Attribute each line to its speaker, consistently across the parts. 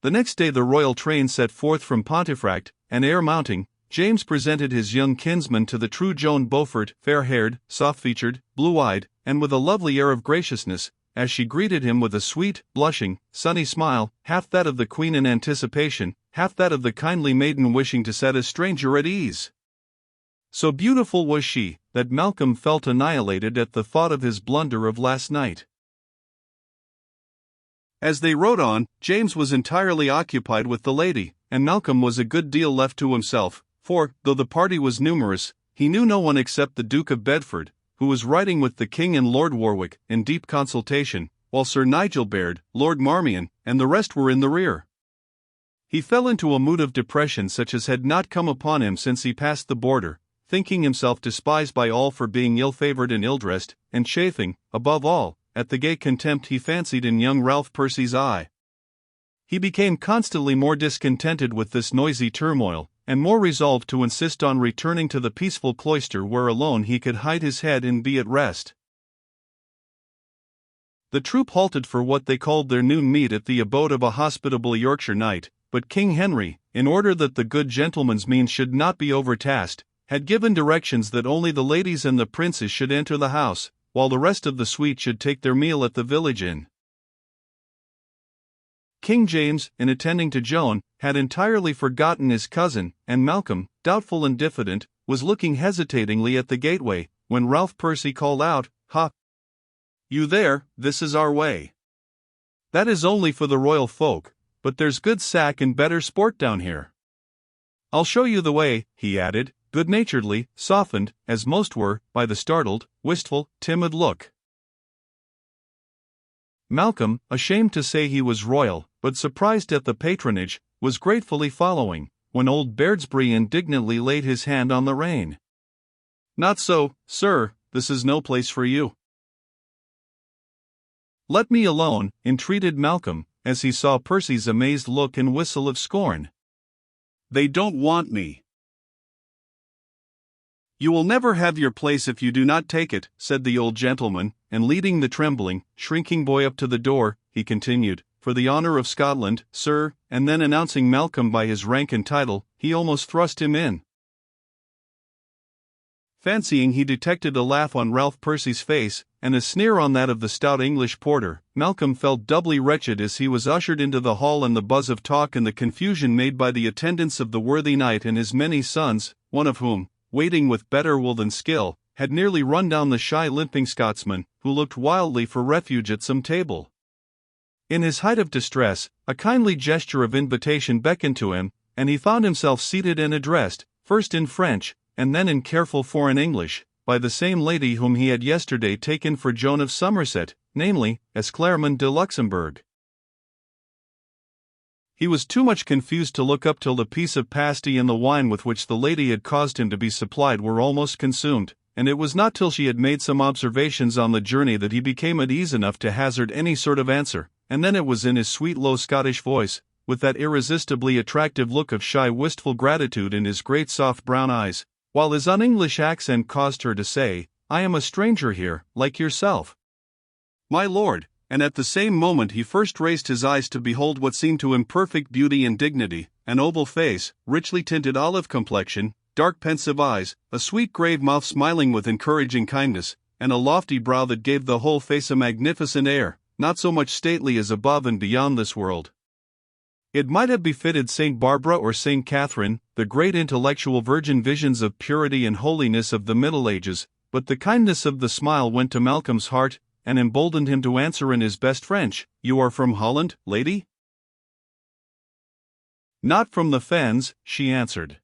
Speaker 1: The next day the royal train set forth from Pontefract, and ere mounting, James presented his young kinsman to the true Joan Beaufort, fair-haired, soft-featured, blue-eyed, and with a lovely air of graciousness, as she greeted him with a sweet, blushing, sunny smile, half that of the queen in anticipation, half that of the kindly maiden wishing to set a stranger at ease. So beautiful was she, that Malcolm felt annihilated at the thought of his blunder of last night. As they rode on, James was entirely occupied with the lady, and Malcolm was a good deal left to himself, for, though the party was numerous, he knew no one except the Duke of Bedford, who was riding with the King and Lord Warwick, in deep consultation, while Sir Nigel Baird, Lord Marmion, and the rest were in the rear. He fell into a mood of depression such as had not come upon him since he passed the border, thinking himself despised by all for being ill-favored and ill-dressed, and chafing, above all, at the gay contempt he fancied in young Ralph Percy's eye. He became constantly more discontented with this noisy turmoil, and more resolved to insist on returning to the peaceful cloister where alone he could hide his head and be at rest. The troop halted for what they called their noon meat at the abode of a hospitable Yorkshire knight, but King Henry, in order that the good gentleman's means should not be overtasked, had given directions that only the ladies and the princes should enter the house, while the rest of the suite should take their meal at the village inn. King James, in attending to Joan, had entirely forgotten his cousin, and Malcolm, doubtful and diffident, was looking hesitatingly at the gateway, when Ralph Percy called out, "Ha! You there, this is our way. That is only for the royal folk, but there's good sack and better sport down here. I'll show you the way," he added, good-naturedly, softened, as most were, by the startled, wistful, timid look. Malcolm, ashamed to say he was royal, but surprised at the patronage, was gratefully following, when old Beardsbury indignantly laid his hand on the rein. "Not so, sir, this is no place for you." "Let me alone," entreated Malcolm, as he saw Percy's amazed look and whistle of scorn. "They don't want me." "You will never have your place if you do not take it," said the old gentleman, and leading the trembling, shrinking boy up to the door, he continued, "For the honor of Scotland, sir," and then announcing Malcolm by his rank and title, he almost thrust him in. Fancying he detected a laugh on Ralph Percy's face, and a sneer on that of the stout English porter, Malcolm felt doubly wretched as he was ushered into the hall, and the buzz of talk and the confusion made by the attendants of the worthy knight and his many sons, one of whom, waiting with better will than skill, had nearly run down the shy limping Scotsman, who looked wildly for refuge at some table. In his height of distress, a kindly gesture of invitation beckoned to him, and he found himself seated and addressed, first in French, and then in careful foreign English, by the same lady whom he had yesterday taken for Joan of Somerset, namely, Esclairmonde de Luxembourg. He was too much confused to look up till the piece of pasty and the wine with which the lady had caused him to be supplied were almost consumed, and it was not till she had made some observations on the journey that he became at ease enough to hazard any sort of answer, and then it was in his sweet low Scottish voice, with that irresistibly attractive look of shy wistful gratitude in his great soft brown eyes, while his un-English accent caused her to say, "I am a stranger here, like yourself, my lord," and at the same moment he first raised his eyes to behold what seemed to him perfect beauty and dignity, an oval face, richly tinted olive complexion, dark pensive eyes, a sweet grave mouth smiling with encouraging kindness, and a lofty brow that gave the whole face a magnificent air, not so much stately as above and beyond this world. It might have befitted Saint Barbara or Saint Catherine, the great intellectual virgin visions of purity and holiness of the Middle Ages, but the kindness of the smile went to Malcolm's heart, and emboldened him to answer in his best French, "You are from Holland, lady?" "Not from the fens," she answered.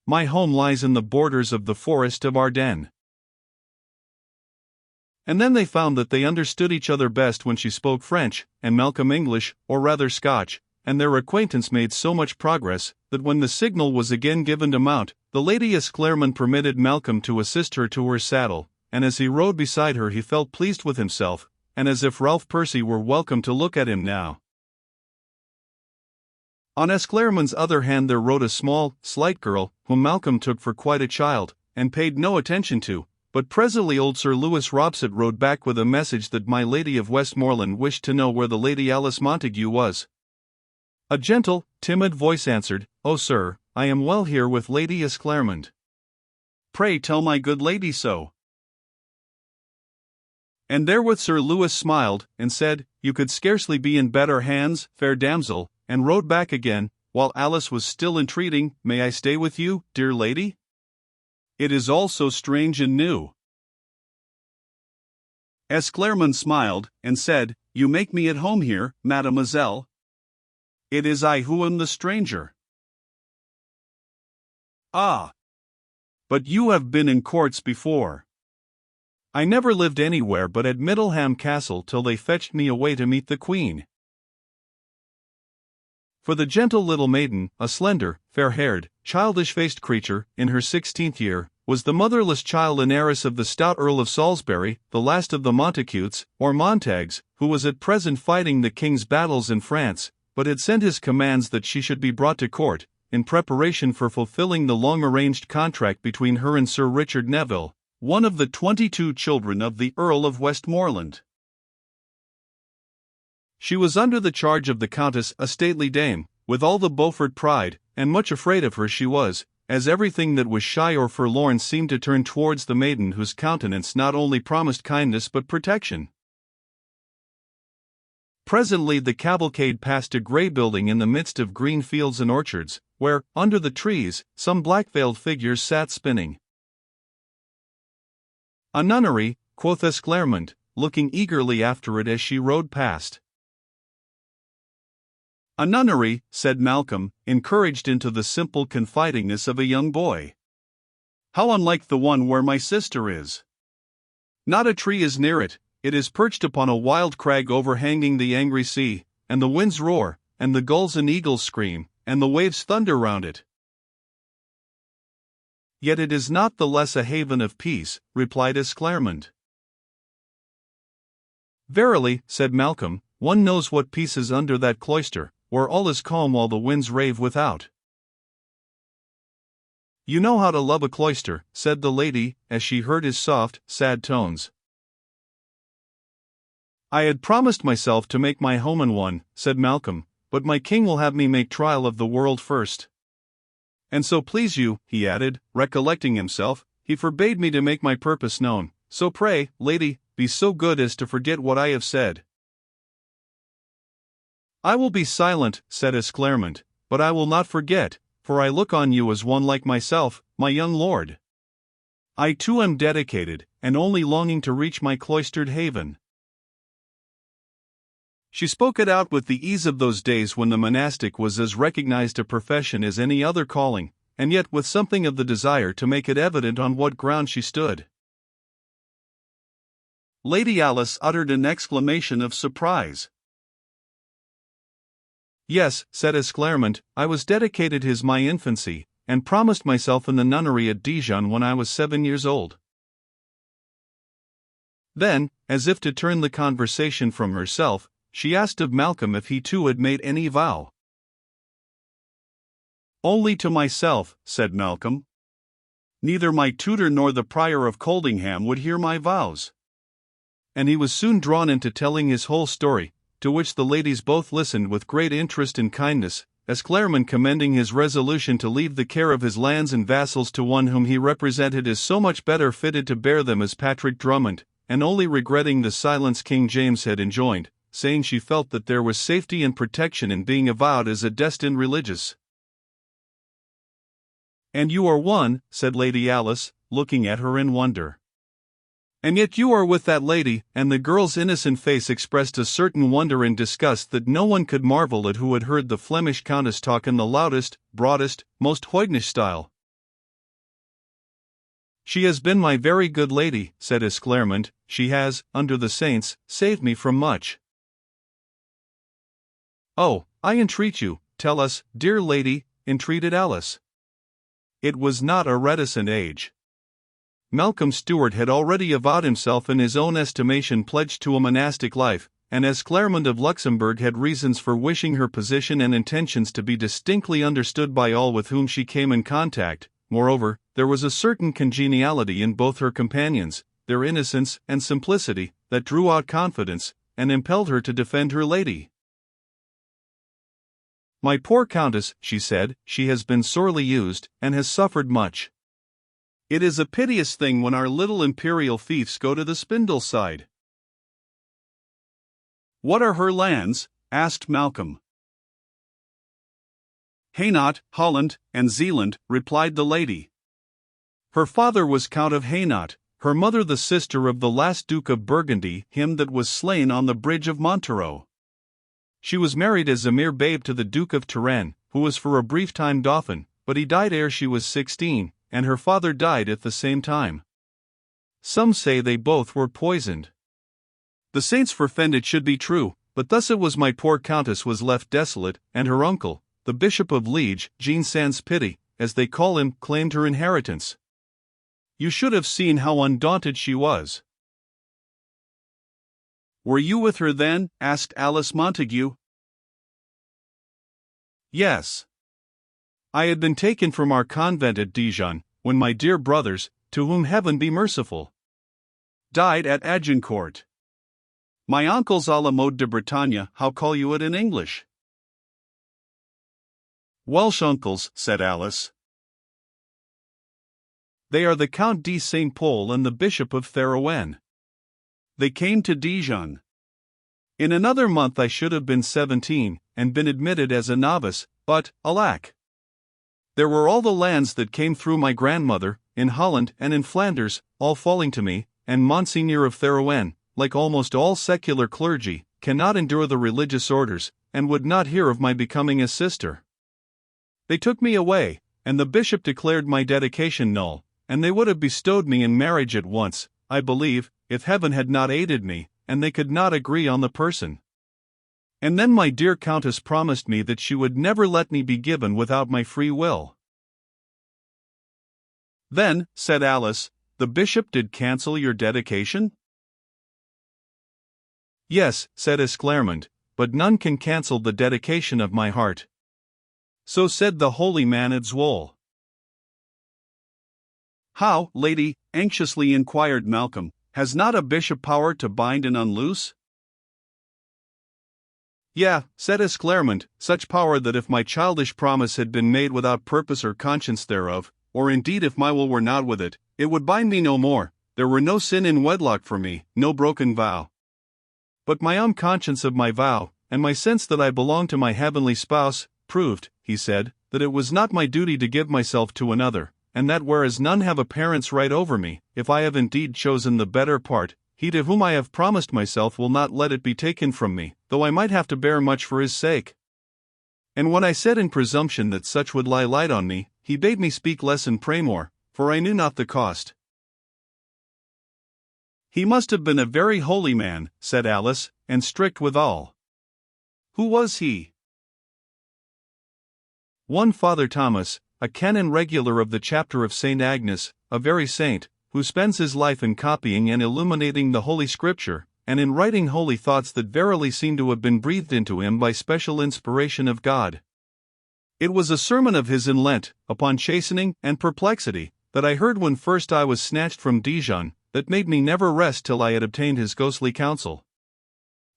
Speaker 1: "My home lies in the borders of the forest of Ardennes." And then they found that they understood each other best when she spoke French, and Malcolm English, or rather Scotch, and their acquaintance made so much progress, that when the signal was again given to mount, the Lady Esclairmonde permitted Malcolm to assist her to her saddle, and as he rode beside her he felt pleased with himself, and as if Ralph Percy were welcome to look at him now. On Esclairmonde's other hand there rode a small, slight girl, whom Malcolm took for quite a child, and paid no attention to, but presently old Sir Lewis Robsart rode back with a message that my Lady of Westmoreland wished to know where the Lady Alice Montague was. A gentle, timid voice answered, "Oh, sir, I am well here with Lady Esclairmont." "Pray tell my good lady so." And therewith Sir Lewis smiled, and said, "You could scarcely be in better hands, fair damsel," and rode back again, while Alice was still entreating, "May I stay with you, dear lady? It is all so strange and new." Esclairmont smiled, and said, "You make me at home here, mademoiselle. It is I who am the stranger." "Ah! But you have been in courts before." "I never lived anywhere but at Middleham Castle till they fetched me away to meet the Queen." For the gentle little maiden, a slender, fair-haired, childish-faced creature, in her 16th year, was the motherless child and heiress of the stout Earl of Salisbury, the last of the Montacutes, or Montagues, who was at present fighting the king's battles in France, but had sent his commands that she should be brought to court, in preparation for fulfilling the long-arranged contract between her and Sir Richard Neville, one of the 22 children of the Earl of Westmoreland. She was under the charge of the Countess, a stately dame, with all the Beaufort pride, and much afraid of her she was, as everything that was shy or forlorn seemed to turn towards the maiden whose countenance not only promised kindness but protection. Presently the cavalcade passed a grey building in the midst of green fields and orchards, where, under the trees, some black-veiled figures sat spinning. "A nunnery," quoth Esclairmont, looking eagerly after it as she rode past. "A nunnery," said Malcolm, encouraged into the simple confidingness of a young boy. "How unlike the one where my sister is! Not a tree is near it, it is perched upon a wild crag overhanging the angry sea, and the winds roar, and the gulls and eagles scream, and the waves thunder round it." "Yet it is not the less a haven of peace," replied Esclairmont. "Verily," said Malcolm, "one knows what peace is under that cloister, where all is calm while the winds rave without." "You know how to love a cloister," said the lady, as she heard his soft, sad tones. "I had promised myself to make my home in one," said Malcolm, "but my king will have me make trial of the world first. And so please you," he added, recollecting himself, "he forbade me to make my purpose known, so pray, lady, be so good as to forget what I have said." "I will be silent," said Esclairmont, "but I will not forget, for I look on you as one like myself, my young lord. I too am dedicated, and only longing to reach my cloistered haven." She spoke it out with the ease of those days when the monastic was as recognized a profession as any other calling, and yet with something of the desire to make it evident on what ground she stood. Lady Alice uttered an exclamation of surprise. "Yes," said Esclairmont, "I was dedicated his my infancy, and promised myself in the nunnery at Dijon when I was 7 years old." Then, as if to turn the conversation from herself, she asked of Malcolm if he too had made any vow. "Only to myself," said Malcolm. "Neither my tutor nor the Prior of Coldingham would hear my vows." And he was soon drawn into telling his whole story, to which the ladies both listened with great interest and kindness, Esclairmont commending his resolution to leave the care of his lands and vassals to one whom he represented as so much better fitted to bear them as Patrick Drummond, and only regretting the silence King James had enjoined, saying she felt that there was safety and protection in being avowed as a destined religious. "And you are one," said Lady Alice, looking at her in wonder. "And yet you are with that lady," and the girl's innocent face expressed a certain wonder and disgust that no one could marvel at who had heard the Flemish countess talk in the loudest, broadest, most hoydenish style. "She has been my very good lady," said Esclairmont, "she has, under the saints, saved me from much." "Oh, I entreat you, tell us, dear lady," entreated Alice. It was not a reticent age. Malcolm Stuart had already avowed himself in his own estimation pledged to a monastic life, and Esclairmont of Luxembourg had reasons for wishing her position and intentions to be distinctly understood by all with whom she came in contact. Moreover, there was a certain congeniality in both her companions, their innocence and simplicity, that drew out confidence, and impelled her to defend her lady. My poor countess, she said, she has been sorely used, and has suffered much. It is a piteous thing when our little imperial fiefs go to the spindle side. What are her lands? Asked Malcolm. Hainaut, Holland, and Zeeland, replied the lady. Her father was Count of Hainaut, her mother the sister of the last Duke of Burgundy, him that was slain on the bridge of Montereau. She was married as a mere babe to the Duke of Turenne, who was for a brief time Dauphin, but he died ere she was 16, and her father died at the same time. Some say they both were poisoned. The saints forfend it should be true, but thus it was my poor countess was left desolate, and her uncle, the Bishop of Liege, Jean Sans Pity, as they call him, claimed her inheritance. You should have seen how undaunted she was. Were you with her then? Asked Alice Montague. Yes. I had been taken from our convent at Dijon, when my dear brothers, to whom heaven be merciful, died at Agincourt. My uncles à la mode de Bretagne, how call you it in English? Welsh uncles, said Alice. They are the Count de Saint Pol and the Bishop of Therouenne. They came to Dijon. In another month I should have been 17, and been admitted as a novice, but, alack! There were all the lands that came through my grandmother, in Holland and in Flanders, all falling to me, and Monseigneur of Therouenne, like almost all secular clergy, cannot endure the religious orders, and would not hear of my becoming a sister. They took me away, and the bishop declared my dedication null, and they would have bestowed me in marriage at once, I believe, if heaven had not aided me, and they could not agree on the person. And then my dear countess promised me that she would never let me be given without my free will. Then, said Alice, the bishop did cancel your dedication? Yes, said Esclarmonde, but none can cancel the dedication of my heart. So said the holy man at Zwolle. How, lady? Anxiously inquired Malcolm. Has not a bishop power to bind and unloose? Yeah, said Esclarmonde, such power that if my childish promise had been made without purpose or conscience thereof, or indeed if my will were not with it, it would bind me no more, there were no sin in wedlock for me, no broken vow. But my own conscience of my vow, and my sense that I belong to my heavenly spouse, proved, he said, that it was not my duty to give myself to another, and that whereas none have a parent's right over me, if I have indeed chosen the better part, he to whom I have promised myself will not let it be taken from me, though I might have to bear much for his sake. And when I said in presumption that such would lie light on me, he bade me speak less and pray more, for I knew not the cost. He must have been a very holy man, said Alice, and strict withal. Who was he? One Father Thomas, a canon regular of the chapter of St. Agnes, a very saint, who spends his life in copying and illuminating the Holy Scripture, and in writing holy thoughts that verily seem to have been breathed into him by special inspiration of God. It was a sermon of his in Lent, upon chastening and perplexity, that I heard when first I was snatched from Dijon, that made me never rest till I had obtained his ghostly counsel.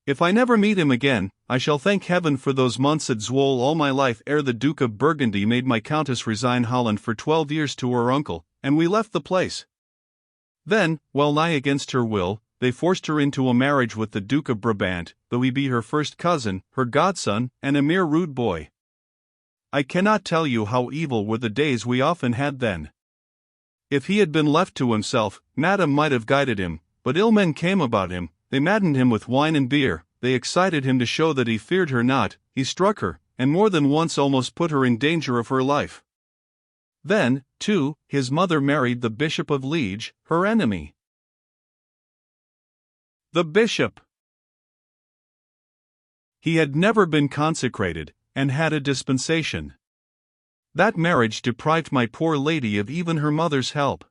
Speaker 1: If I never meet him again, I shall thank heaven for those months at Zwolle all my life ere the Duke of Burgundy made my countess resign Holland for 12 years to her uncle, and we left the place. Then, well nigh against her will, they forced her into a marriage with the Duke of Brabant, though he be her first cousin, her godson, and a mere rude boy. I cannot tell you how evil were the days we often had then. If he had been left to himself, Madame might have guided him, but ill men came about him, they maddened him with wine and beer, they excited him to show that he feared her not, he struck her, and more than once almost put her in danger of her life. Then, too, his mother married the Bishop of Liege, her enemy. The bishop! He had never been consecrated, and had a dispensation. That marriage deprived my poor lady of even her mother's help.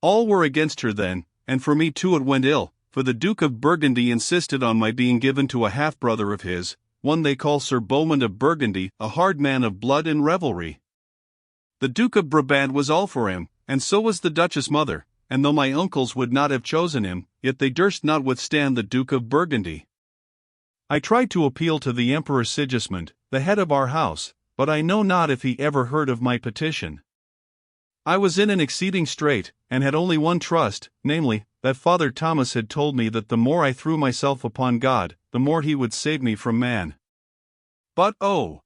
Speaker 1: All were against her then, and for me too it went ill, for the Duke of Burgundy insisted on my being given to a half-brother of his, one they call Sir Beaumont of Burgundy, a hard man of blood and revelry. The Duke of Brabant was all for him, and so was the Duchess mother, and though my uncles would not have chosen him, yet they durst not withstand the Duke of Burgundy. I tried to appeal to the Emperor Sigismund, the head of our house, but I know not if he ever heard of my petition. I was in an exceeding strait, and had only one trust, namely, that Father Thomas had told me that the more I threw myself upon God, the more he would save me from man. But oh!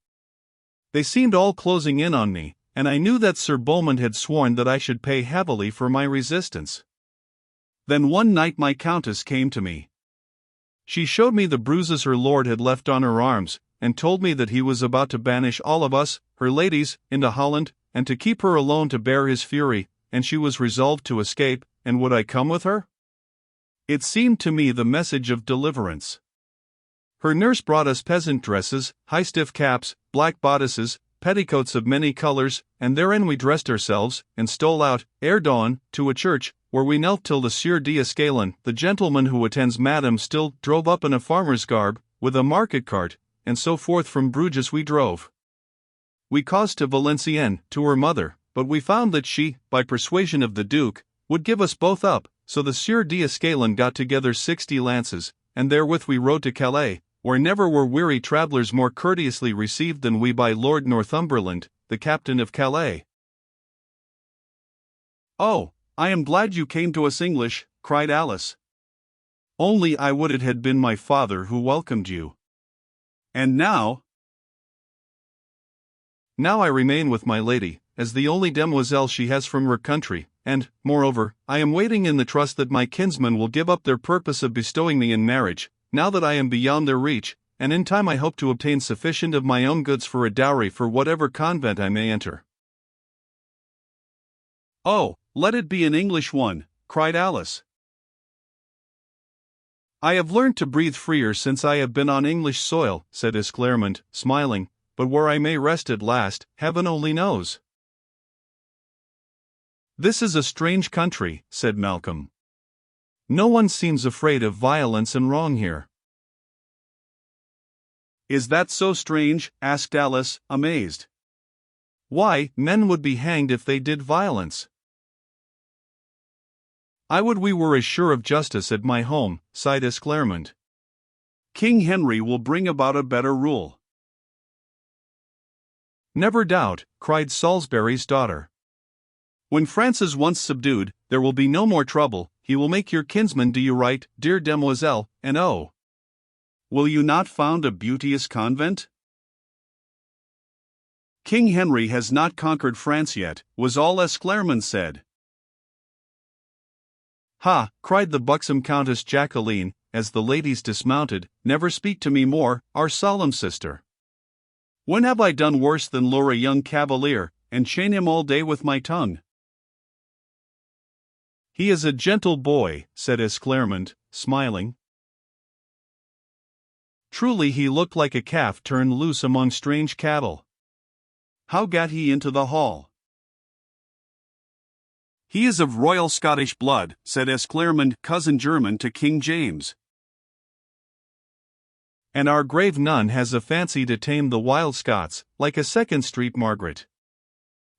Speaker 1: They seemed all closing in on me, and I knew that Sir Beaumont had sworn that I should pay heavily for my resistance. Then one night my countess came to me. She showed me the bruises her lord had left on her arms, and told me that he was about to banish all of us, her ladies, into Holland, and to keep her alone to bear his fury, and she was resolved to escape, and would I come with her? It seemed to me the message of deliverance. Her nurse brought us peasant dresses, high stiff caps, black bodices, petticoats of many colors, and therein we dressed ourselves, and stole out, ere dawn, to a church, where we knelt till the Sieur d'Escalon, the gentleman who attends Madame, still drove up in a farmer's garb, with a market cart, and so forth from Bruges we drove. We caused to Valenciennes, to her mother, but we found that she, by persuasion of the Duke, would give us both up, so the Sieur d'Escalon got together 60 lances, and therewith we rode to Calais, where never were weary travellers more courteously received than we by Lord Northumberland, the captain of Calais. "Oh, I am glad you came to us English," cried Alice. "Only I would it had been my father who welcomed you. And now?" "Now I remain with my lady, as the only demoiselle she has from her country, and, moreover, I am waiting in the trust that my kinsmen will give up their purpose of bestowing me in marriage, now that I am beyond their reach, and in time I hope to obtain sufficient of my own goods for a dowry for whatever convent I may enter." "Oh, let it be an English one," cried Alice. "I have learnt to breathe freer since I have been on English soil," said Esclarmonde, smiling, "but where I may rest at last, heaven only knows." "This is a strange country," said Malcolm. "No one seems afraid of violence and wrong here." "Is that so strange?" asked Alice, amazed. "Why, men would be hanged if they did violence." "I would we were as sure of justice at my home," sighed Esclarmonde. "King Henry will bring about a better rule." "Never doubt," cried Salisbury's daughter. "When France is once subdued, there will be no more trouble. He will make your kinsman do you right, dear demoiselle, and oh! will you not found a beauteous convent?" "King Henry has not conquered France yet," was all Esclarmonde said. "Ha!" cried the buxom Countess Jacqueline, as the ladies dismounted, "never speak to me more, our solemn sister. When have I done worse than lure a young cavalier, and chain him all day with my tongue?" "He is a gentle boy," said Esclarmonde, smiling. "Truly he looked like a calf turned loose among strange cattle. How gat he into the hall?" "He is of royal Scottish blood," said Esclarmonde, cousin german to King James. "And our grave nun has a fancy to tame the wild Scots, like a Second Street Margaret.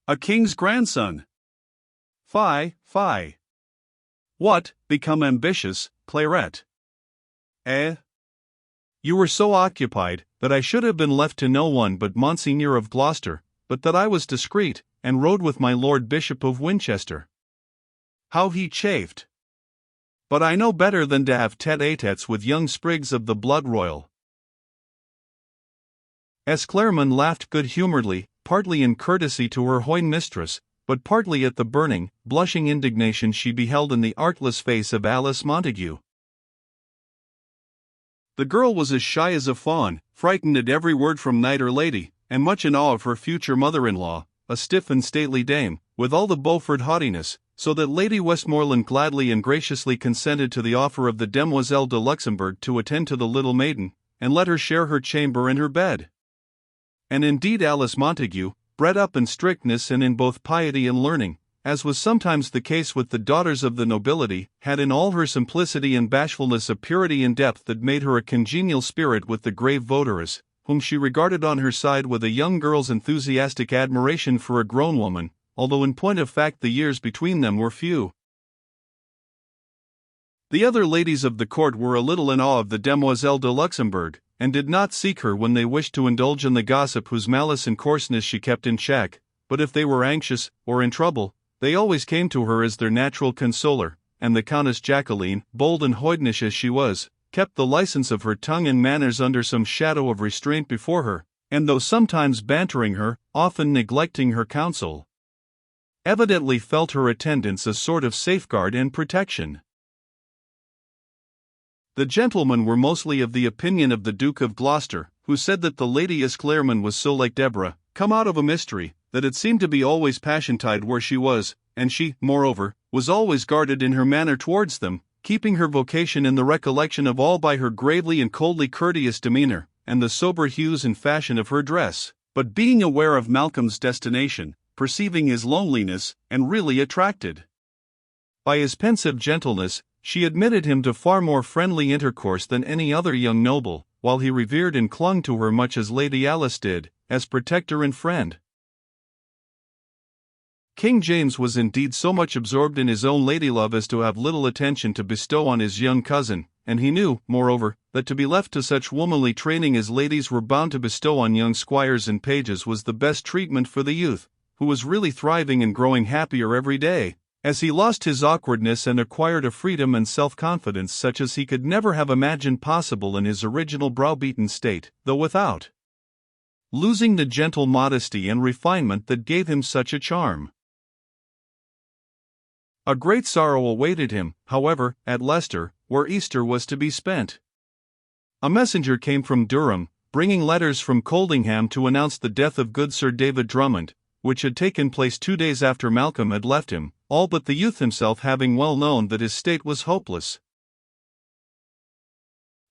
Speaker 1: A king's grandson! Fie, fie! What, become ambitious, Claret? Eh? You were so occupied, that I should have been left to no one but Monseigneur of Gloucester, but that I was discreet, and rode with my Lord Bishop of Winchester. How he chafed! But I know better than to have tete-a-tetes with young sprigs of the blood royal." Esclarmonde laughed good-humouredly, partly in courtesy to her hoyne mistress, but partly at the burning, blushing indignation she beheld in the artless face of Alice Montague. The girl was as shy as a fawn, frightened at every word from knight or lady, and much in awe of her future mother-in-law, a stiff and stately dame, with all the Beaufort haughtiness, so that Lady Westmoreland gladly and graciously consented to the offer of the Demoiselle de Luxembourg to attend to the little maiden, and let her share her chamber and her bed. And indeed Alice Montague, bred up in strictness and in both piety and learning, as was sometimes the case with the daughters of the nobility, had in all her simplicity and bashfulness a purity and depth that made her a congenial spirit with the grave votaress, whom she regarded on her side with a young girl's enthusiastic admiration for a grown woman, although in point of fact the years between them were few. The other ladies of the court were a little in awe of the Demoiselle de Luxembourg, and did not seek her when they wished to indulge in the gossip whose malice and coarseness she kept in check, but if they were anxious, or in trouble, they always came to her as their natural consoler, and the Countess Jacqueline, bold and hoydenish as she was, kept the license of her tongue and manners under some shadow of restraint before her, and though sometimes bantering her, often neglecting her counsel, evidently felt her attendance a sort of safeguard and protection. The gentlemen were mostly of the opinion of the Duke of Gloucester, who said that the Lady Esclairmonde was so like Deborah, come out of a mystery, that it seemed to be always passion-tied where she was, and she, moreover, was always guarded in her manner towards them, keeping her vocation in the recollection of all by her gravely and coldly courteous demeanour, and the sober hues and fashion of her dress, but being aware of Malcolm's destination, perceiving his loneliness, and really attracted by his pensive gentleness, she admitted him to far more friendly intercourse than any other young noble, while he revered and clung to her much as Lady Alice did, as protector and friend. King James was indeed so much absorbed in his own ladylove as to have little attention to bestow on his young cousin, and he knew, moreover, that to be left to such womanly training as ladies were bound to bestow on young squires and pages was the best treatment for the youth, who was really thriving and growing happier every day, as he lost his awkwardness and acquired a freedom and self-confidence such as he could never have imagined possible in his original browbeaten state, though without losing the gentle modesty and refinement that gave him such a charm. A great sorrow awaited him, however, at Leicester, where Easter was to be spent. A messenger came from Durham, bringing letters from Coldingham to announce the death of good Sir David Drummond, which had taken place 2 days after Malcolm had left him, all but the youth himself having well known that his state was hopeless.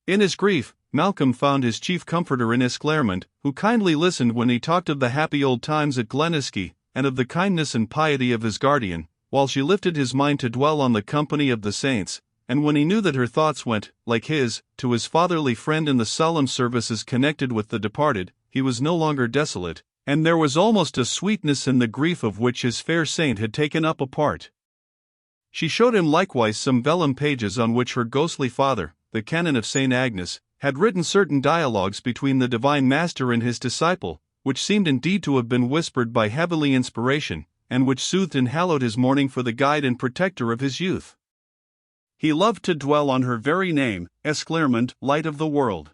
Speaker 1: In his grief, Malcolm found his chief comforter in Esclairmonde, who kindly listened when he talked of the happy old times at Glenisky, and of the kindness and piety of his guardian, while she lifted his mind to dwell on the company of the saints, and when he knew that her thoughts went, like his, to his fatherly friend in the solemn services connected with the departed, he was no longer desolate, and there was almost a sweetness in the grief of which his fair saint had taken up a part. She showed him likewise some vellum pages on which her ghostly father, the canon of St. Agnes, had written certain dialogues between the Divine Master and his disciple, which seemed indeed to have been whispered by heavenly inspiration, and which soothed and hallowed his mourning for the guide and protector of his youth. He loved to dwell on her very name, Esclairmonde, light of the world.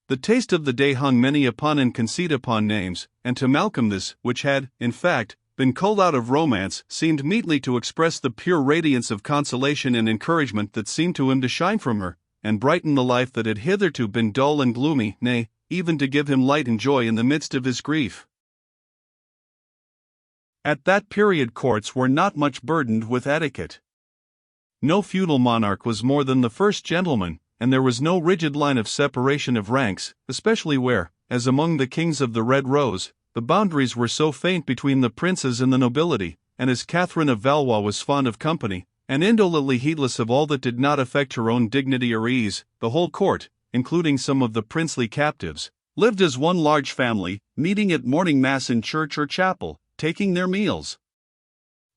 Speaker 1: The taste of the day hung many a pun and conceit upon names, and to Malcolm this, which had, in fact, been culled out of romance, seemed meetly to express the pure radiance of consolation and encouragement that seemed to him to shine from her, and brighten the life that had hitherto been dull and gloomy, nay, even to give him light and joy in the midst of his grief. At that period courts were not much burdened with etiquette. No feudal monarch was more than the first gentleman, and there was no rigid line of separation of ranks, especially where, as among the kings of the Red Rose, the boundaries were so faint between the princes and the nobility, and as Catherine of Valois was fond of company, and indolently heedless of all that did not affect her own dignity or ease, the whole court, including some of the princely captives, lived as one large family, meeting at morning mass in church or chapel, taking their meals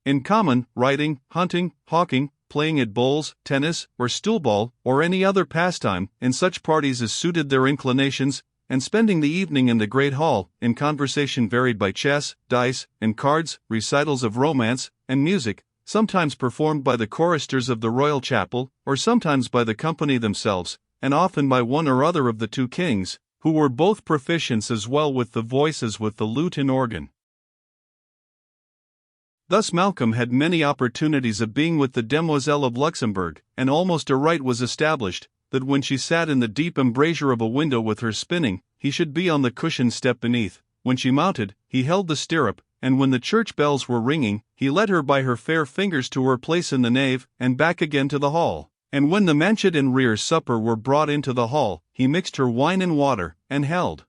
Speaker 1: in common, riding, hunting, hawking, playing at bowls, tennis, or stool-ball, or any other pastime, in such parties as suited their inclinations, and spending the evening in the great hall, in conversation varied by chess, dice, and cards, recitals of romance, and music, sometimes performed by the choristers of the royal chapel, or sometimes by the company themselves, and often by one or other of the two kings, who were both proficients as well with the voice as with the lute and organ. Thus Malcolm had many opportunities of being with the demoiselle of Luxembourg, and almost a right was established, that when she sat in the deep embrasure of a window with her spinning, he should be on the cushioned step beneath. When she mounted, he held the stirrup, and when the church bells were ringing, he led her by her fair fingers to her place in the nave, and back again to the hall. And when the manchet and rear supper were brought into the hall, he mixed her wine and water, and held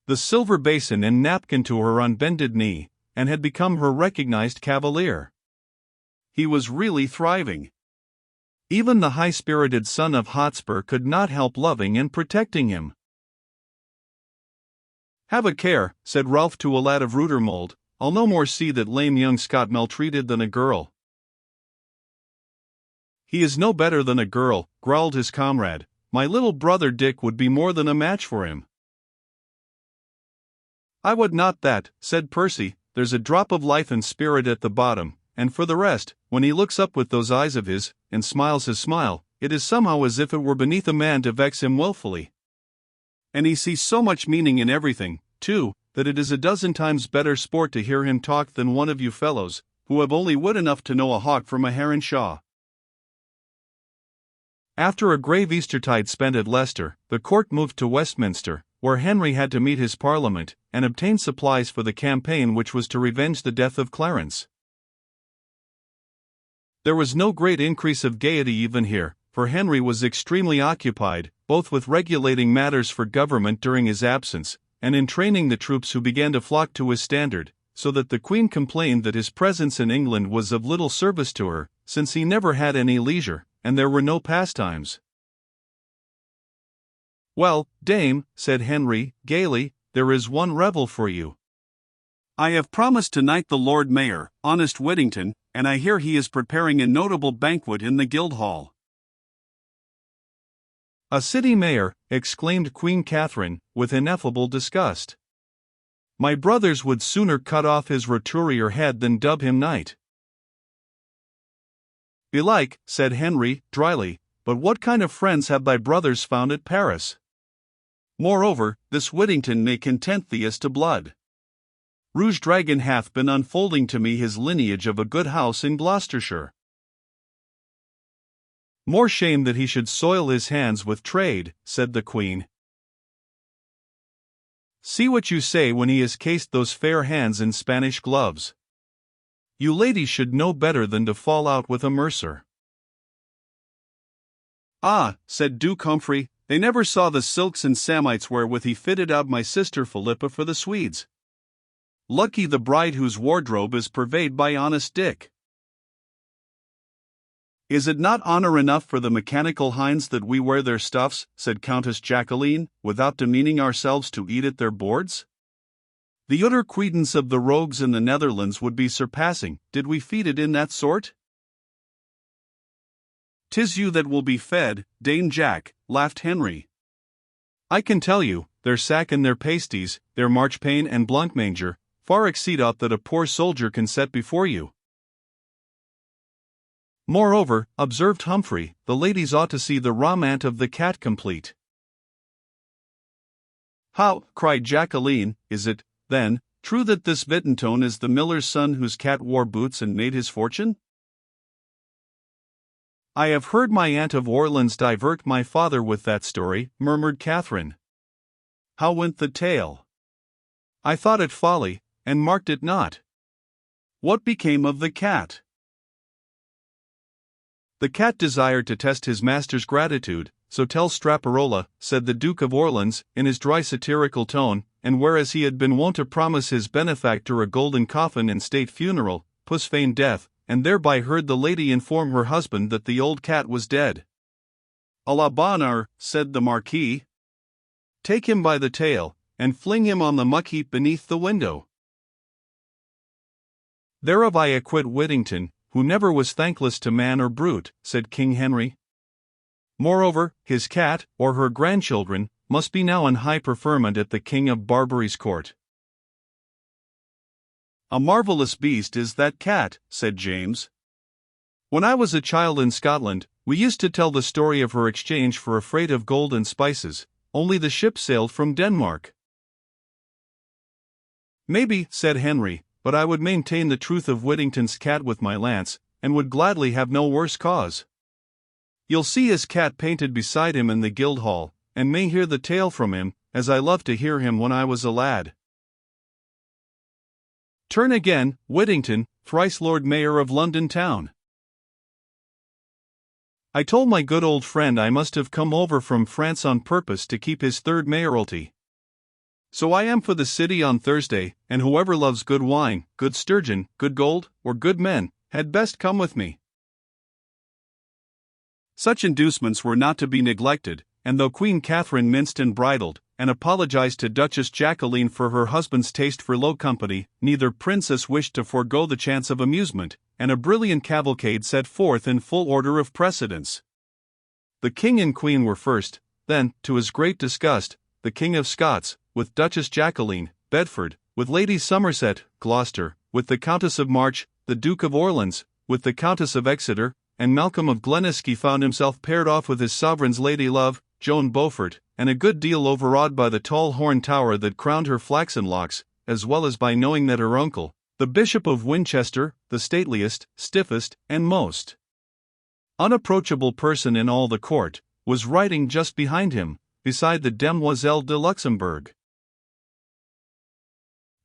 Speaker 1: the silver basin and napkin to her on bended knee, and had become her recognized cavalier. He was really thriving. Even the high-spirited son of Hotspur could not help loving and protecting him. "Have a care," said Ralph to a lad of Rudermold, "I'll no more see that lame young Scot maltreated than a girl." "He is no better than a girl," growled his comrade, my little brother Dick would be more than a match for him." "I would not that," said Percy. "There's a drop of life and spirit at the bottom, and for the rest, when he looks up with those eyes of his, and smiles his smile, it is somehow as if it were beneath a man to vex him wilfully. And he sees so much meaning in everything, too, that it is a dozen times better sport to hear him talk than one of you fellows, who have only wit enough to know a hawk from a heron shaw." After a grave Eastertide spent at Leicester, the court moved to Westminster, where Henry had to meet his Parliament, and obtain supplies for the campaign which was to revenge the death of Clarence. There was no great increase of gaiety even here, for Henry was extremely occupied, both with regulating matters for government during his absence, and in training the troops who began to flock to his standard, so that the Queen complained that his presence in England was of little service to her, since he never had any leisure, and there were no pastimes. "Well, dame," said Henry, gaily, "there is one revel for you. I have promised to knight the Lord Mayor, honest Whittington, and I hear he is preparing a notable banquet in the Guildhall." "A city mayor!" exclaimed Queen Catherine, with ineffable disgust. "My brothers would sooner cut off his roturier head than dub him knight." "Belike," said Henry, dryly, "but what kind of friends have thy brothers found at Paris? Moreover, this Whittington may content thee as to blood. Rouge Dragon hath been unfolding to me his lineage of a good house in Gloucestershire." "More shame that he should soil his hands with trade," said the Queen. "See what you say when he has cased those fair hands in Spanish gloves. You ladies should know better than to fall out with a mercer." "Ah," said Duke Humphrey, "they never saw the silks and samites wherewith he fitted out my sister Philippa for the Swedes. Lucky the bride whose wardrobe is purveyed by honest Dick." "Is it not honor enough for the mechanical hinds that we wear their stuffs," said Countess Jacqueline, "without demeaning ourselves to eat at their boards? The utter credence of the rogues in the Netherlands would be surpassing, did we feed it in that sort." "'Tis you that will be fed, Dame Jack," laughed Henry. "I can tell you, their sack and their pasties, their marchpane and blancmanger, far exceed aught that a poor soldier can set before you." "Moreover," observed Humphrey, "the ladies ought to see the romaunt of the cat complete." "How," cried Jacqueline, "is it, then, true that this Vittentone is the miller's son whose cat wore boots and made his fortune?" "I have heard my Aunt of Orleans divert my father with that story," murmured Catherine. "How went the tale?" "I thought it folly, and marked it not." "What became of the cat?" "The cat desired to test his master's gratitude, so tell Straparola," said the Duke of Orleans, in his dry satirical tone, and whereas he had been wont to promise his benefactor a golden coffin and state funeral, puss feigned death, and thereby heard the lady inform her husband that the old cat was dead. "A la bonne heure," said the Marquis. "Take him by the tail, and fling him on the muck heap beneath the window." "Thereof I acquit Whittington, who never was thankless to man or brute," said King Henry. "Moreover, his cat, or her grandchildren, must be now in high preferment at the King of Barbary's court." "A marvellous beast is that cat," said James. "When I was a child in Scotland, we used to tell the story of her exchange for a freight of gold and spices, only the ship sailed from Denmark." "Maybe," said Henry, "but I would maintain the truth of Whittington's cat with my lance, and would gladly have no worse cause. You'll see his cat painted beside him in the Guildhall, and may hear the tale from him, as I loved to hear him when I was a lad." "Turn again, Whittington, thrice Lord Mayor of London town." "I told my good old friend I must have come over from France on purpose to keep his third mayoralty. So I am for the city on Thursday, and whoever loves good wine, good sturgeon, good gold, or good men, had best come with me." Such inducements were not to be neglected, and though Queen Catherine minced and bridled, and apologized to Duchess Jacqueline for her husband's taste for low company, neither princess wished to forego the chance of amusement, and a brilliant cavalcade set forth in full order of precedence. The king and queen were first, then, to his great disgust, the King of Scots, with Duchess Jacqueline, Bedford, with Lady Somerset, Gloucester, with the Countess of March, the Duke of Orleans, with the Countess of Exeter, and Malcolm of Glenisky found himself paired off with his sovereign's lady love, Joan Beaufort, and a good deal overawed by the tall horn tower that crowned her flaxen locks, as well as by knowing that her uncle, the Bishop of Winchester, the stateliest, stiffest, and most unapproachable person in all the court, was riding just behind him, beside the Demoiselle de Luxembourg.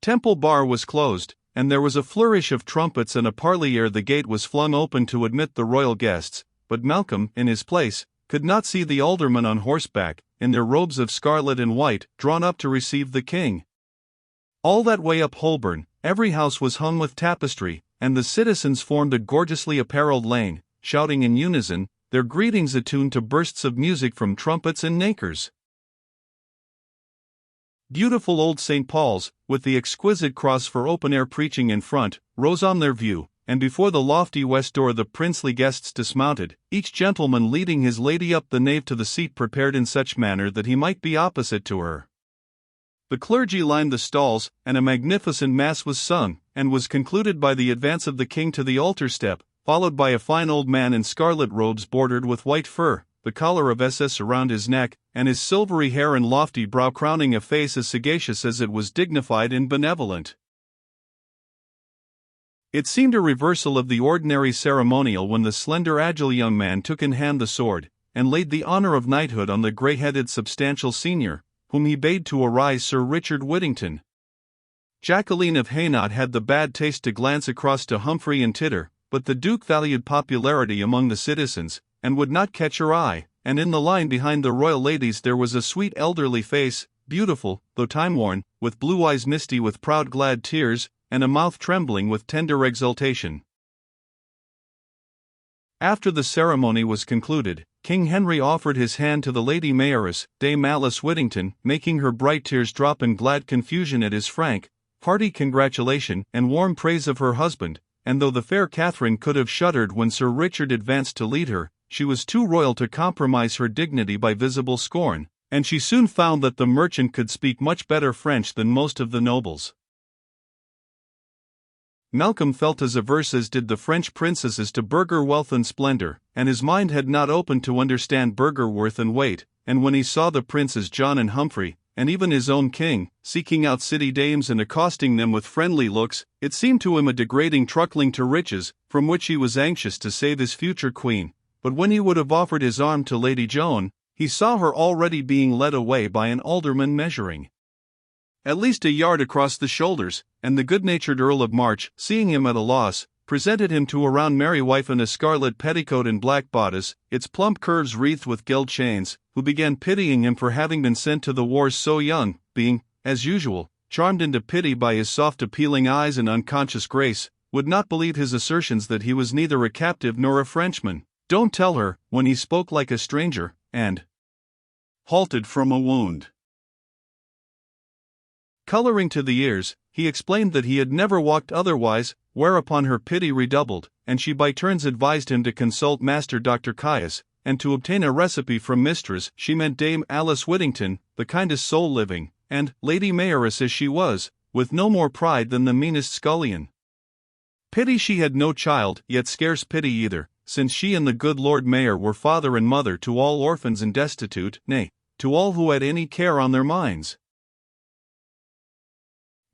Speaker 1: Temple Bar was closed, and there was a flourish of trumpets and a parley ere the gate was flung open to admit the royal guests, but Malcolm, in his place, could not see the aldermen on horseback, in their robes of scarlet and white, drawn up to receive the king. All that way up Holborn, every house was hung with tapestry, and the citizens formed a gorgeously apparelled lane, shouting in unison, their greetings attuned to bursts of music from trumpets and nakers. Beautiful old St. Paul's, with the exquisite cross for open-air preaching in front, rose on their view, and before the lofty west door the princely guests dismounted, each gentleman leading his lady up the nave to the seat prepared in such manner that he might be opposite to her. The clergy lined the stalls, and a magnificent mass was sung, and was concluded by the advance of the king to the altar step, followed by a fine old man in scarlet robes bordered with white fur, the collar of SS around his neck, and his silvery hair and lofty brow crowning a face as sagacious as it was dignified and benevolent. It seemed a reversal of the ordinary ceremonial when the slender agile young man took in hand the sword, and laid the honor of knighthood on the grey-headed substantial senior, whom he bade to arise Sir Richard Whittington. Jacqueline of Hainault had the bad taste to glance across to Humphrey and Titter, but the Duke valued popularity among the citizens, and would not catch her eye, and in the line behind the royal ladies there was a sweet elderly face, beautiful, though time-worn, with blue eyes misty with proud glad tears, and a mouth trembling with tender exultation. After the ceremony was concluded, King Henry offered his hand to the Lady Mayoress, Dame Alice Whittington, making her bright tears drop in glad confusion at his frank, hearty congratulation and warm praise of her husband, and though the fair Catherine could have shuddered when Sir Richard advanced to lead her, she was too royal to compromise her dignity by visible scorn, and she soon found that the merchant could speak much better French than most of the nobles. Malcolm felt as averse as did the French princesses to burgher wealth and splendor, and his mind had not opened to understand burgher worth and weight, and when he saw the princes John and Humphrey, and even his own king, seeking out city dames and accosting them with friendly looks, it seemed to him a degrading truckling to riches, from which he was anxious to save his future queen, but when he would have offered his arm to Lady Joan, he saw her already being led away by an alderman measuring at least a yard across the shoulders, and the good-natured Earl of March, seeing him at a loss, presented him to a round merry wife in a scarlet petticoat and black bodice, its plump curves wreathed with gilt chains, who began pitying him for having been sent to the wars so young, being, as usual, charmed into pity by his soft appealing eyes and unconscious grace, would not believe his assertions that he was neither a captive nor a Frenchman. Don't tell her, when he spoke like a stranger, and halted from a wound. Coloring to the ears, he explained that he had never walked otherwise, whereupon her pity redoubled, and she by turns advised him to consult Master Dr. Caius, and to obtain a recipe from Mistress, she meant Dame Alice Whittington, the kindest soul living, and, Lady Mayoress as she was, with no more pride than the meanest scullion. Pity she had no child, yet scarce pity either, since she and the good Lord Mayor were father and mother to all orphans and destitute, nay, to all who had any care on their minds.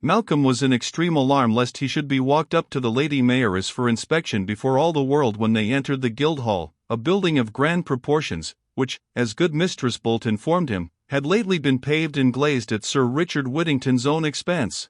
Speaker 1: Malcolm was in extreme alarm lest he should be walked up to the Lady Mayoress for inspection before all the world when they entered the Guildhall, a building of grand proportions, which, as good Mistress Bolt informed him, had lately been paved and glazed at Sir Richard Whittington's own expense.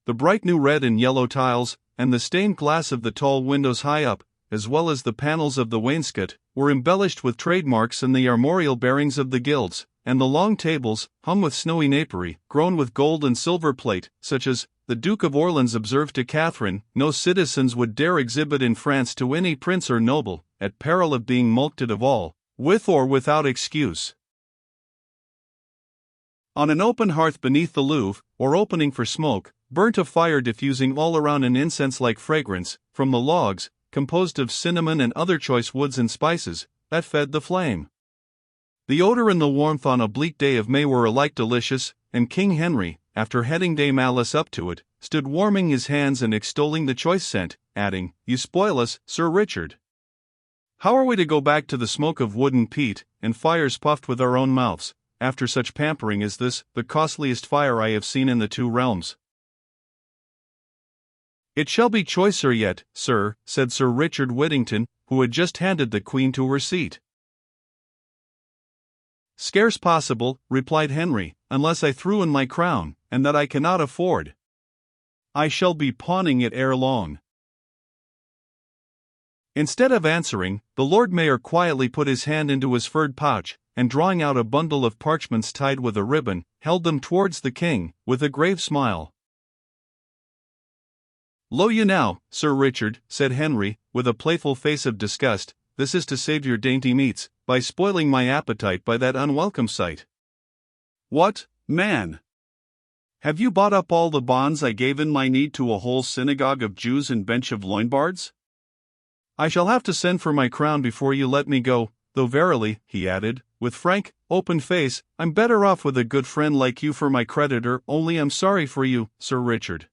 Speaker 1: The bright new red and yellow tiles, and the stained glass of the tall windows high up, as well as the panels of the wainscot, were embellished with trademarks and the armorial bearings of the guilds, and the long tables, hung with snowy napery, grown with gold and silver plate, such as, the Duke of Orleans observed to Catherine, no citizens would dare exhibit in France to any prince or noble, at peril of being mulcted of all, with or without excuse. On an open hearth beneath the Louvre, or opening for smoke, burnt a fire diffusing all around an incense-like fragrance, from the logs, composed of cinnamon and other choice woods and spices, that fed the flame. The odor and the warmth on a bleak day of May were alike delicious, and King Henry, after heading Dame Alice up to it, stood warming his hands and extolling the choice scent, adding, "You spoil us, Sir Richard. How are we to go back to the smoke of wood and peat, and fires puffed with our own mouths, after such pampering as this, the costliest fire I have seen in the two realms?" "It shall be choicer yet, sir," said Sir Richard Whittington, who had just handed the Queen to her seat. "Scarce possible," replied Henry, "unless I threw in my crown, and that I cannot afford. I shall be pawning it ere long." Instead of answering, the Lord Mayor quietly put his hand into his furred pouch, and drawing out a bundle of parchments tied with a ribbon, held them towards the king, with a grave smile. "Lo you now, Sir Richard," said Henry, with a playful face of disgust, "this is to save your dainty meats, by spoiling my appetite by that unwelcome sight. What, man! Have you bought up all the bonds I gave in my need to a whole synagogue of Jews and bench of Loinbards? I shall have to send for my crown before you let me go, though verily," he added, with frank, open face, "I'm better off with a good friend like you for my creditor, only I'm sorry for you, Sir Richard.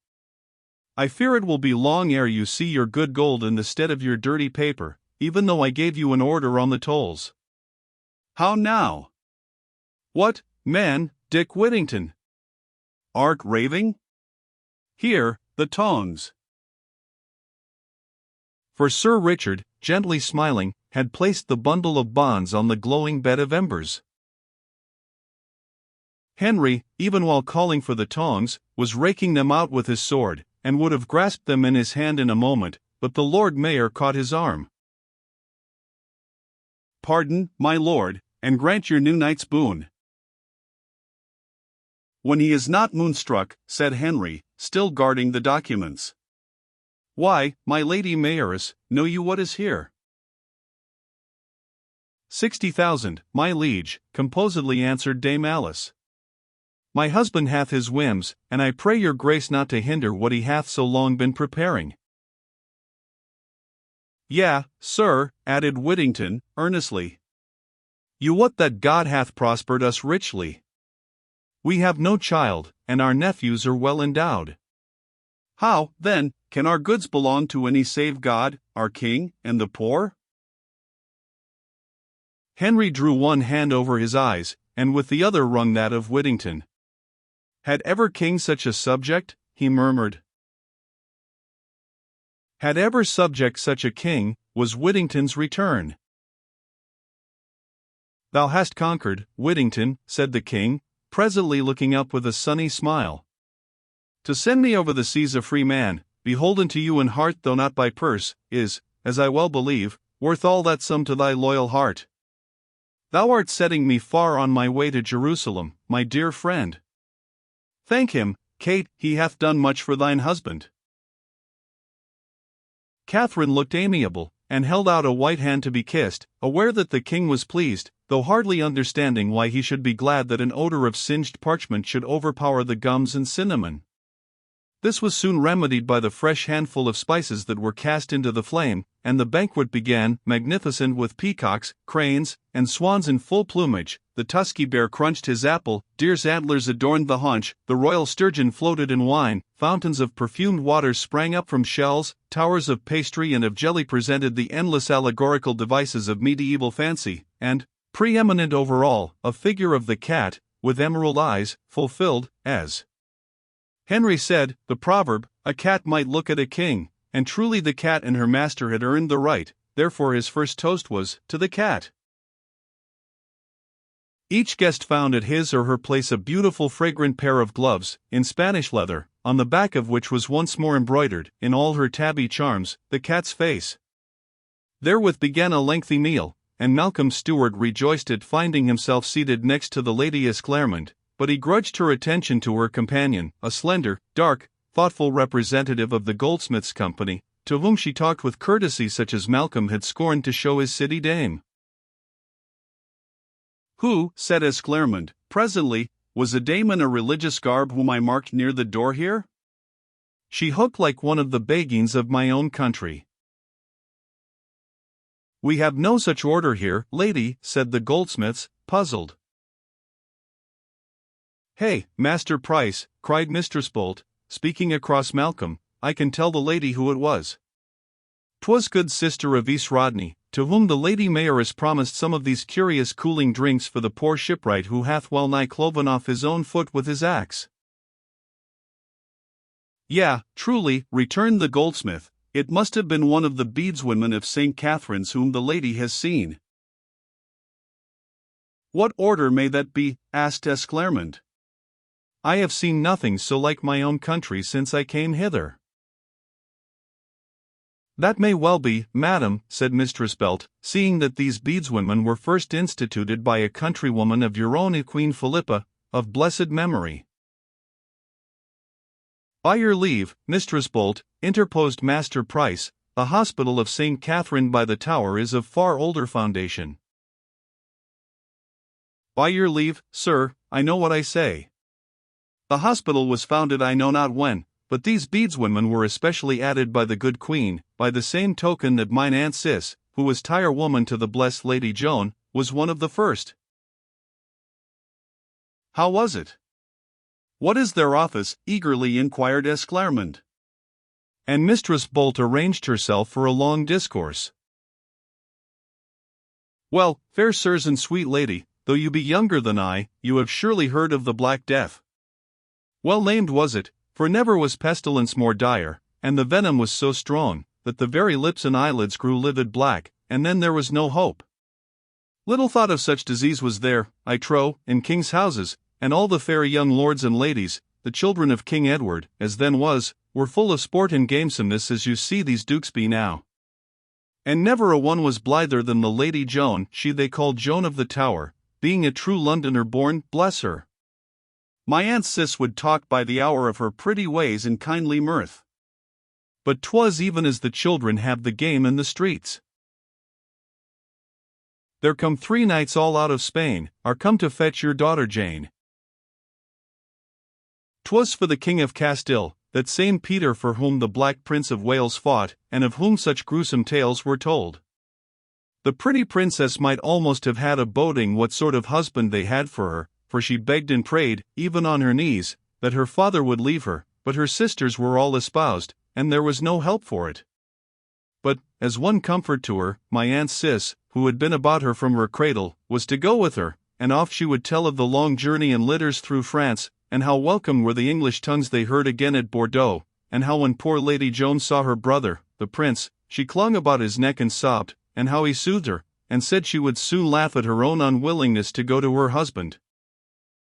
Speaker 1: I fear it will be long ere you see your good gold in the stead of your dirty paper, even though I gave you an order on the tolls." "How now? What, man, Dick Whittington? Art raving? Here, the tongs." For Sir Richard, gently smiling, had placed the bundle of bonds on the glowing bed of embers. Henry, even while calling for the tongs, was raking them out with his sword, and would have grasped them in his hand in a moment, but the Lord Mayor caught his arm. "Pardon, my lord, and grant your new knight's boon." "When he is not moonstruck," said Henry, still guarding the documents. "Why, my lady Mayoress, know you what is here?" 60,000, my liege," composedly answered Dame Alice. "My husband hath his whims, and I pray your grace not to hinder what he hath so long been preparing." "Yea, sir," added Whittington, earnestly. "You wot that God hath prospered us richly. We have no child, and our nephews are well endowed. How, then, can our goods belong to any save God, our king, and the poor?" Henry drew one hand over his eyes, and with the other wrung that of Whittington. "Had ever king such a subject?" he murmured. "Had ever subject such a king?" was Whittington's return. "Thou hast conquered, Whittington," said the king, presently looking up with a sunny smile. "To send me over the seas a free man, beholden to you in heart though not by purse, is, as I well believe, worth all that sum to thy loyal heart. Thou art setting me far on my way to Jerusalem, my dear friend. Thank him, Kate, he hath done much for thine husband." Catherine looked amiable, and held out a white hand to be kissed, aware that the king was pleased, though hardly understanding why he should be glad that an odor of singed parchment should overpower the gums and cinnamon. This was soon remedied by the fresh handful of spices that were cast into the flame, and the banquet began, magnificent with peacocks, cranes, and swans in full plumage. The tusky bear crunched his apple, deer's antlers adorned the haunch, the royal sturgeon floated in wine, fountains of perfumed waters sprang up from shells, towers of pastry and of jelly presented the endless allegorical devices of medieval fancy, and, preeminent over all, a figure of the cat, with emerald eyes, fulfilled, as Henry said, the proverb, "A cat might look at a king," and truly the cat and her master had earned the right, therefore his first toast was, "To the cat." Each guest found at his or her place a beautiful fragrant pair of gloves, in Spanish leather, on the back of which was once more embroidered, in all her tabby charms, the cat's face. Therewith began a lengthy meal, and Malcolm Stewart rejoiced at finding himself seated next to the Lady Esclarmonde, but he grudged her attention to her companion, a slender, dark, thoughtful representative of the goldsmiths' company, to whom she talked with courtesy such as Malcolm had scorned to show his city dame. "Who," said Esclarmonde, presently, "was a dame in a religious garb whom I marked near the door here? She hooked like one of the Beguines of my own country." "We have no such order here, lady," said the goldsmiths, puzzled. "Hey, Master Price," cried Mistress Bolt, speaking across Malcolm, "I can tell the lady who it was. 'Twas good sister of East Rodney, to whom the Lady Mayoress promised some of these curious cooling drinks for the poor shipwright who hath well nigh cloven off his own foot with his axe." "Yeah, truly," returned the goldsmith, "it must have been one of the beadswomen of St. Catherine's whom the lady has seen." "What order may that be?" asked Esclarmonde. "I have seen nothing so like my own country since I came hither." "That may well be, madam," said Mistress Belt, "seeing that these beadswomen were first instituted by a countrywoman of your own Queen Philippa, of blessed memory." "By your leave, Mistress Bolt," interposed Master Price, "the hospital of St. Catherine by the Tower is of far older foundation." "By your leave, sir, I know what I say. The hospital was founded I know not when, but these beadswomen were especially added by the good Queen, by the same token that mine Aunt Cis, who was tirewoman to the blessed Lady Joan, was one of the first." "How was it? What is their office?" eagerly inquired Esclarmonde. And Mistress Bolt arranged herself for a long discourse. "Well, fair sirs and sweet lady, though you be younger than I, you have surely heard of the Black Death. Well named was it, for never was pestilence more dire, and the venom was so strong, that the very lips and eyelids grew livid black, and then there was no hope. Little thought of such disease was there, I trow, in kings' houses, and all the fair young lords and ladies, the children of King Edward, as then was, were full of sport and gamesomeness as you see these dukes be now. And never a one was blither than the Lady Joan, she they called Joan of the Tower, being a true Londoner born, bless her. My Aunt Cis would talk by the hour of her pretty ways and kindly mirth. But 'twas even as the children have the game in the streets. There come 3 knights all out of Spain, are come to fetch your daughter Jane. 'Twas for the King of Castile, that same Peter for whom the Black Prince of Wales fought, and of whom such gruesome tales were told. The pretty princess might almost have had a boding what sort of husband they had for she begged and prayed, even on her knees, that her father would leave her, but her sisters were all espoused, and there was no help for it. But, as one comfort to her, my Aunt Cis, who had been about her from her cradle, was to go with her, and oft she would tell of the long journey and litters through France, and how welcome were the English tongues they heard again at Bordeaux, and how when poor Lady Joan saw her brother, the prince, she clung about his neck and sobbed, and how he soothed her, and said she would soon laugh at her own unwillingness to go to her husband.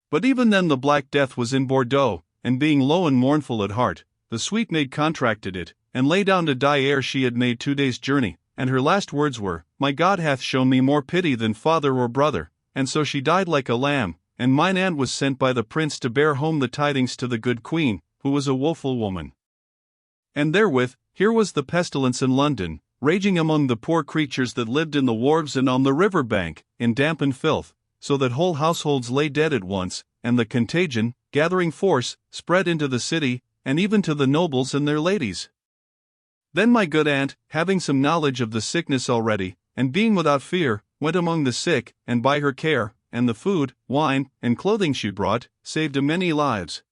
Speaker 1: But even then the Black Death was in Bordeaux, and being low and mournful at heart, the sweet maid contracted it, and lay down to die ere she had made 2 days' journey, and her last words were, My God hath shown me more pity than father or brother, and so she died like a lamb, and mine aunt was sent by the prince to bear home the tidings to the good Queen, who was a woeful woman. And therewith, here was the pestilence in London, raging among the poor creatures that lived in the wharves and on the river bank, in damp and filth, so that whole households lay dead at once, and the contagion, gathering force, spread into the city, and even to the nobles and their ladies. Then my good aunt, having some knowledge of the sickness already, and being without fear, went among the sick, and by her care, and the food, wine, and clothing she brought, saved a many lives.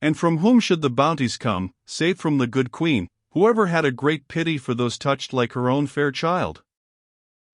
Speaker 1: And from whom should the bounties come, save from the good Queen, who ever had a great pity for those touched like her own fair child?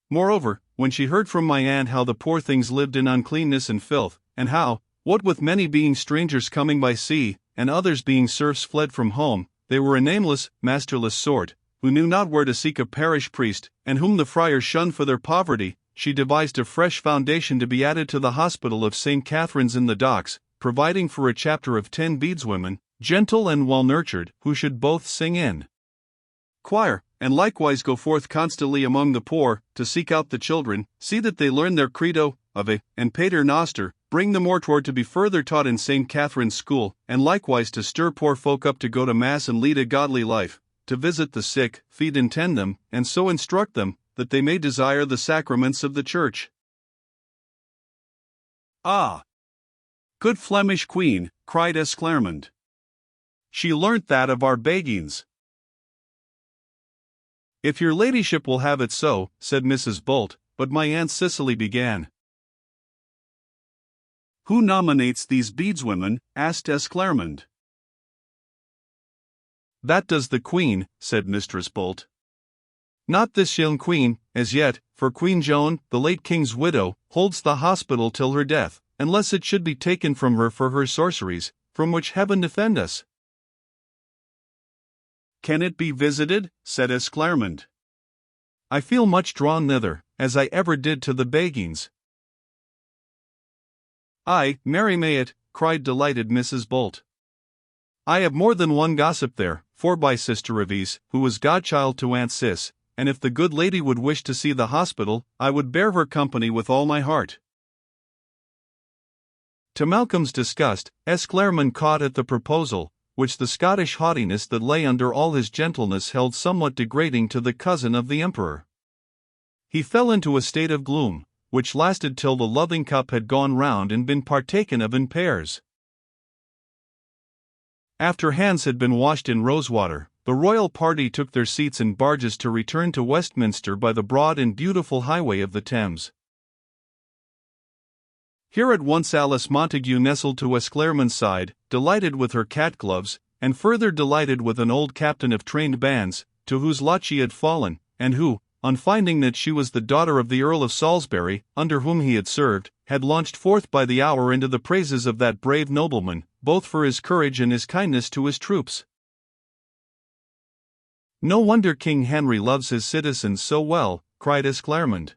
Speaker 1: Moreover, when she heard from my aunt how the poor things lived in uncleanness and filth, and how, what with many being strangers coming by sea, and others being serfs fled from home, they were a nameless, masterless sort, who knew not where to seek a parish priest, and whom the friars shunned for their poverty, she devised a fresh foundation to be added to the hospital of St. Catherine's in the Docks, providing for a chapter of 10 beadswomen, gentle and well-nurtured, who should both sing in choir, and likewise go forth constantly among the poor, to seek out the children, see that they learn their credo, Ave, and Pater Noster, bring them more toward to be further taught in St. Catherine's school, and likewise to stir poor folk up to go to Mass and lead a godly life, to visit the sick, feed and tend them, and so instruct them, that they may desire the sacraments of the Church. Ah! Good Flemish Queen, cried Esclarmonde. She learnt that of our beguines. If your ladyship will have it so, said Mrs. Bolt, but my Aunt Cicely began.
Speaker 2: "Who nominates these bedeswomen?" asked Esclarmonde.
Speaker 1: "That does the Queen," said Mistress Bolt. "Not this young Queen, as yet, for Queen Joan, the late King's widow, holds the hospital till her death, unless it should be taken from her for her sorceries, from which Heaven defend us."
Speaker 2: "Can it be visited?" said Esclarmonde.
Speaker 1: "I feel much drawn thither, as I ever did to the Beguines." "Ay, marry may it," cried delighted Mrs. Bolt. "I have more than one gossip there, for by Sister Ravise, who was godchild to Aunt Cis, and if the good lady would wish to see the hospital, I would bear her company with all my heart." To Malcolm's disgust, Esclarmonde caught at the proposal, which the Scottish haughtiness that lay under all his gentleness held somewhat degrading to the cousin of the Emperor. He fell into a state of gloom, which lasted till the loving cup had gone round and been partaken of in pairs. After hands had been washed in rosewater, the royal party took their seats in barges to return to Westminster by the broad and beautiful highway of the Thames. Here at once Alice Montague nestled to Esclarmonde's side, delighted with her cat gloves, and further delighted with an old captain of trained bands, to whose lot she had fallen, and who, on finding that she was the daughter of the Earl of Salisbury, under whom he had served, had launched forth by the hour into the praises of that brave nobleman, both for his courage and his kindness to his troops. "No wonder King Henry loves his citizens so well," cried Esclarmonde.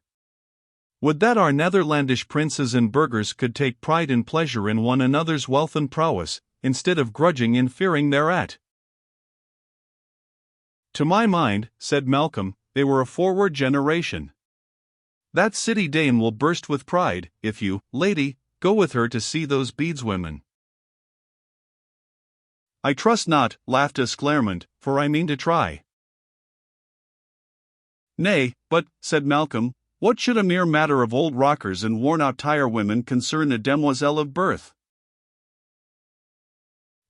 Speaker 1: "Would that our Netherlandish princes and burghers could take pride and pleasure in one another's wealth and prowess, instead of grudging and fearing thereat." "To my mind," said Malcolm, "they were a forward generation. That city dame will burst with pride, if you, lady, go with her to see those bedeswomen." "I trust not," laughed Esclarmonde, "for I mean to try." "Nay, but," said Malcolm, "what should a mere matter of old rockers and worn-out tire-women concern a demoiselle of birth?"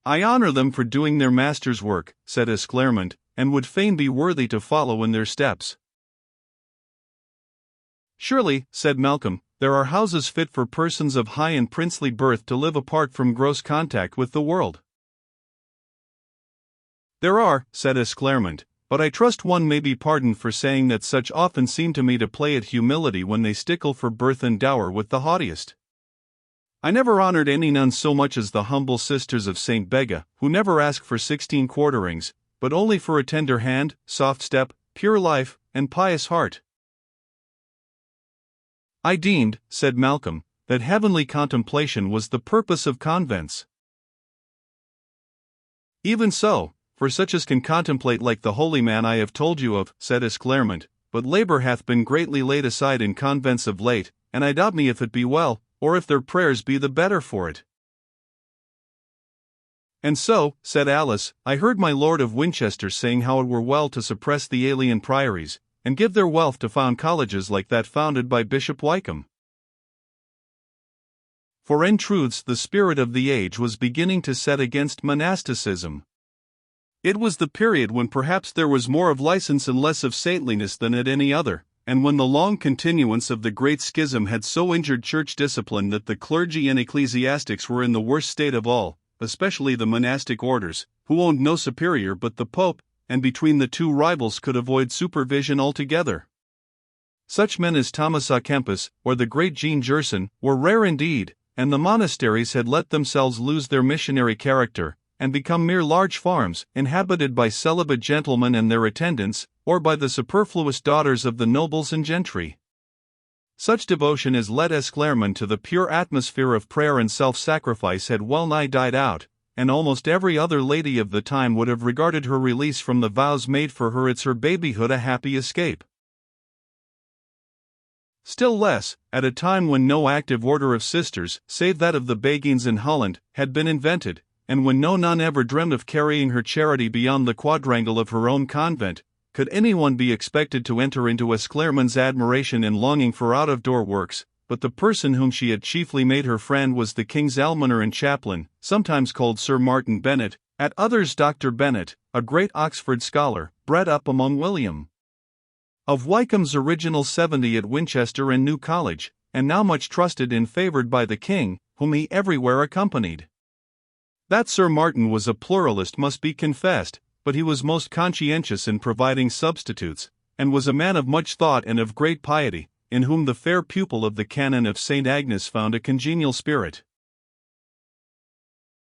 Speaker 1: "I honor them for doing their master's work," said Esclarmonde, "and would fain be worthy to follow in their steps." "Surely," said Malcolm, "there are houses fit for persons of high and princely birth to live apart from gross contact with the world." "There are," said Esclarmonde, "but I trust one may be pardoned for saying that such often seem to me to play at humility when they stickle for birth and dower with the haughtiest. I never honored any nuns so much as the humble sisters of St. Bega, who never ask for 16 quarterings, but only for a tender hand, soft step, pure life, and pious heart." "I deemed," said Malcolm, "that heavenly contemplation was the purpose of convents." "Even so, for such as can contemplate like the holy man I have told you of," said Esclarmonde, "but labor hath been greatly laid aside in convents of late, and I doubt me if it be well, or if their prayers be the better for it." "And so," said Alice, "I heard my Lord of Winchester saying how it were well to suppress the alien priories, and give their wealth to found colleges like that founded by Bishop Wykeham." For in truths the spirit of the age was beginning to set against monasticism. It was the period when perhaps there was more of license and less of saintliness than at any other, and when the long continuance of the Great Schism had so injured church discipline that the clergy and ecclesiastics were in the worst state of all, especially the monastic orders, who owned no superior but the Pope, and between the two rivals could avoid supervision altogether. Such men as Thomas à Kempis, or the great Jean Gerson, were rare indeed, and the monasteries had let themselves lose their missionary character, and become mere large farms, inhabited by celibate gentlemen and their attendants, or by the superfluous daughters of the nobles and gentry. Such devotion as led Esclarmonde to the pure atmosphere of prayer and self-sacrifice had well nigh died out, and almost every other lady of the time would have regarded her release from the vows made for her at her babyhood a happy escape. Still less, at a time when no active order of sisters, save that of the Beguines in Holland, had been invented, and when no nun ever dreamed of carrying her charity beyond the quadrangle of her own convent, could anyone be expected to enter into Esclarmonde's admiration and longing for out-of-door works, but the person whom she had chiefly made her friend was the King's almoner and chaplain, sometimes called Sir Martin Bennet, at others Dr. Bennet, a great Oxford scholar, bred up among William of Wykeham's original 70 at Winchester and New College, and now much trusted and favoured by the King, whom he everywhere accompanied. That Sir Martin was a pluralist must be confessed, but he was most conscientious in providing substitutes, and was a man of much thought and of great piety, in whom the fair pupil of the canon of St. Agnes found a congenial spirit.